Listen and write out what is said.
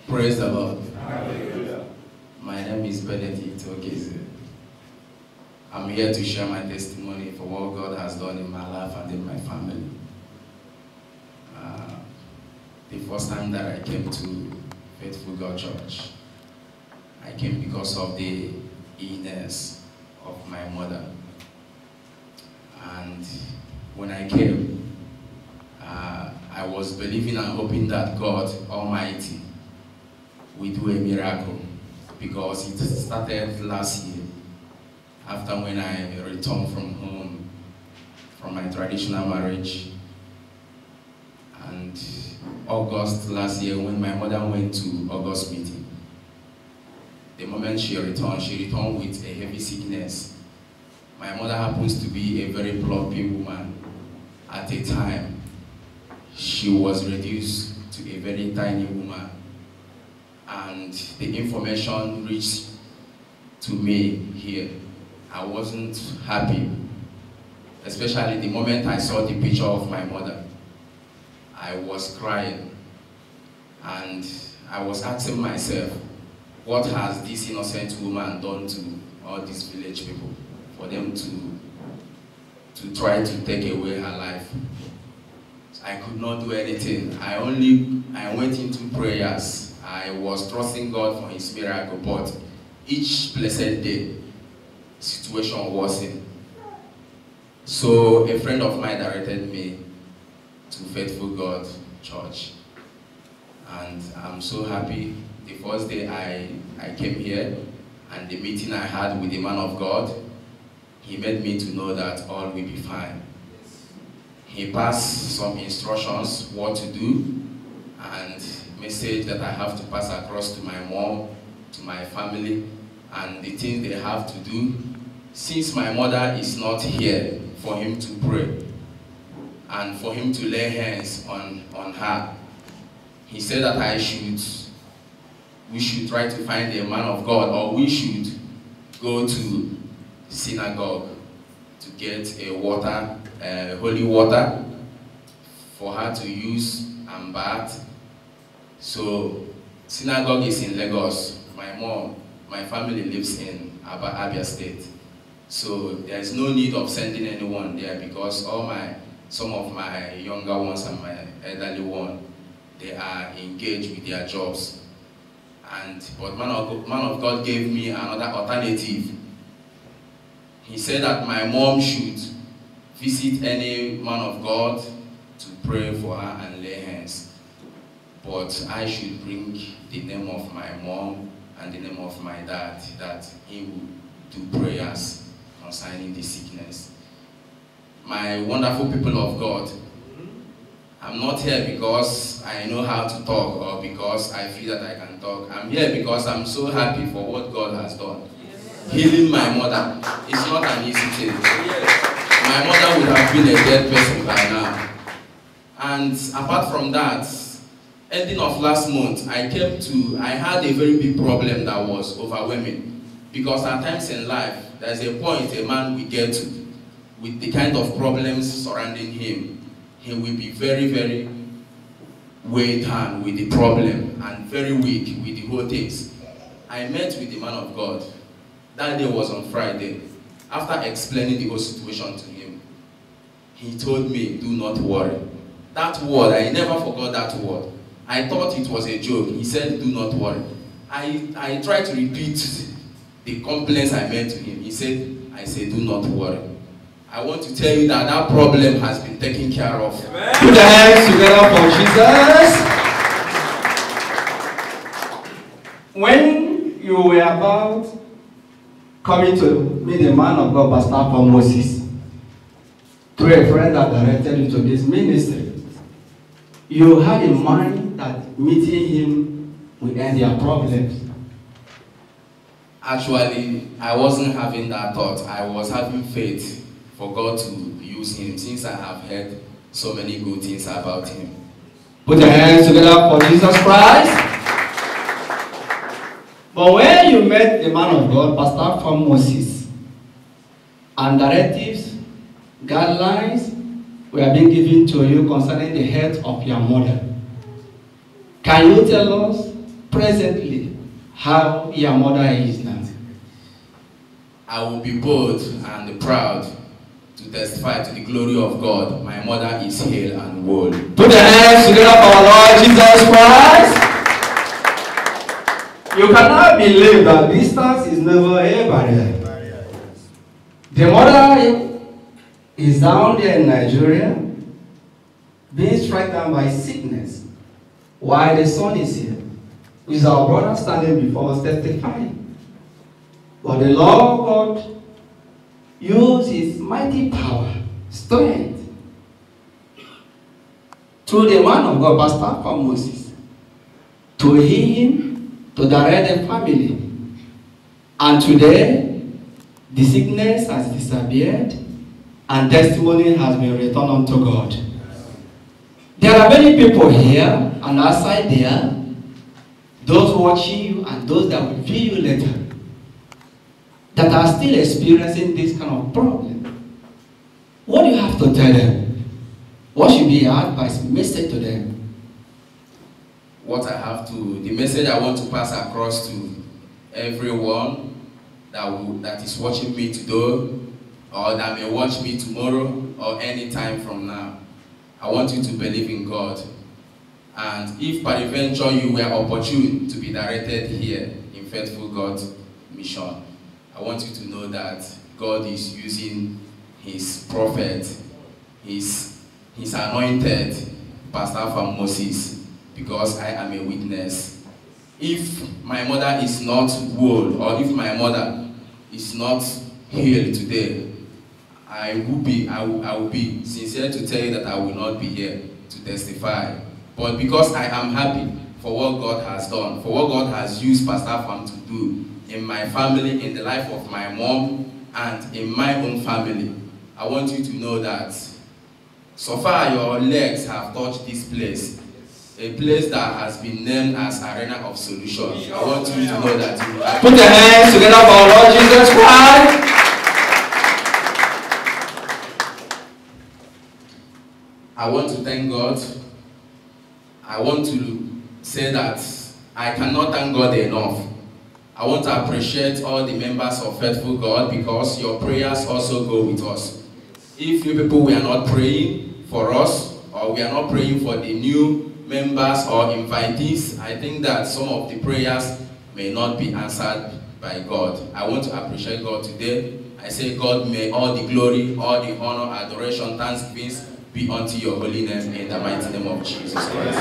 Praise the Lord. Hallelujah. My name is Benedict Okeze. I'm here to share my testimony for what God has done in my life and in my family. The first time that I came to Faithful God Church, I came because of the illness of my mother. And when I came, I was believing and hoping that God Almighty will do a miracle, because it started last year after when I returned from home from my traditional marriage. And August last year, when my mother went to August meeting, the moment she returned with a heavy sickness. My mother happens to be a very plumpy woman. At a time, she was reduced to a very tiny woman. And the information reached to me here. I wasn't happy, especially the moment I saw the picture of my mother. I was crying, and I was asking myself, what has this innocent woman done to all these village people for them to try to take away her life? I could not do anything. I went into prayers. I was trusting God for His miracle, but each blessed day, situation worsened. So a friend of mine directed me to Faithful God Church, and I'm so happy. The first day I came here, and the meeting I had with the man of God, he made me to know that all will be fine. He passed some instructions what to do, and message that I have to pass across to my mom, to my family, and the things they have to do. Since my mother is not here, for him to pray and for him to lay hands on her. He said that we should try to find a man of God, or we should go to synagogue to get a water, holy water, for her to use and bath. So synagogue is in Lagos. My family lives in Abia State. So there's no need of sending anyone there, because some of my younger ones and my elderly one, they are engaged with their jobs. But man of God gave me another alternative. He said that my mom should visit any man of God to pray for her and lay hands. But I should bring the name of my mom and the name of my dad, that he will do prayers concerning the sickness. My wonderful people of God, I'm not here because I know how to talk or because I feel that I can talk. I'm here because I'm so happy for what God has done. Yes. Healing my mother is not an easy thing. Yes. My mother would have been a dead person by now. And apart from that, ending of last month, I had a very big problem that was overwhelming. Because at times in life, there's a point a man will get to with the kind of problems surrounding him. He will be very, very weighed down with the problem and very weak with the whole things. I met with the man of God. That day was on Friday. After explaining the whole situation to him, he told me, do not worry. That word, I never forgot that word. I thought it was a joke. He said, do not worry. I tried to repeat the complaints I made to him. I said, do not worry. I want to tell you that that problem has been taken care of. Amen. Put the hands together for Jesus. When you were about coming to meet the man of God, Pastor Afam Moses, through a friend that directed you to this ministry, you had in mind that meeting him will end their problems. Actually, I wasn't having that thought. I was having faith for God to use him, since I have heard so many good things about him. Put your hands together for Jesus Christ. But when you met the man of God, Pastor Afam Moses, and directives, guidelines were being given to you concerning the health of your mother, can you tell us presently how your mother is now? I will be bold and proud to testify to the glory of God. My mother is hale and whole. Put your hands together for our Lord Jesus Christ. You cannot believe that distance is never a barrier. The mother is down there in Nigeria, being stricken by sickness, while the son is here, with our brother standing before us testifying. But the Lord God used his mighty power, strength, through the man of God, Pastor Afam Moses, to heal him, to direct the family. And today, the sickness has disappeared, and testimony has been returned unto God. There are many people here and outside there, those watching you and those that will view you later, that are still experiencing this kind of problem. What do you have to tell them? What should be your advice, message to them? The message I want to pass across to everyone that is watching me today, or that may watch me tomorrow, or any time from now. I want you to believe in God. And if peradventure you were opportune to be directed here in Faithful God Mission, I want you to know that God is using his prophet, his anointed, Pastor Afam Moses, because I am a witness. If my mother is not whole, or if my mother is not healed today, I will be sincere to tell you that I will not be here to testify. But because I am happy for what God has done, for what God has used Pastor Afam to do in my family, in the life of my mom, and in my own family, I want you to know that so far your legs have touched this place, a place that has been named as Arena of Solution. I want you to know that you have... Put your hands together for our Lord Jesus Christ. I want to thank God. I want to say that I cannot thank God enough. I want to appreciate all the members of Faithful God, because your prayers also go with us. If you people were not praying for us, or we are not praying for the new members or invitees, I think that some of the prayers may not be answered by God. I want to appreciate God today. I say, God, may all the glory, all the honor, adoration, thanksgiving be unto your holy name, in the mighty name of Jesus Christ.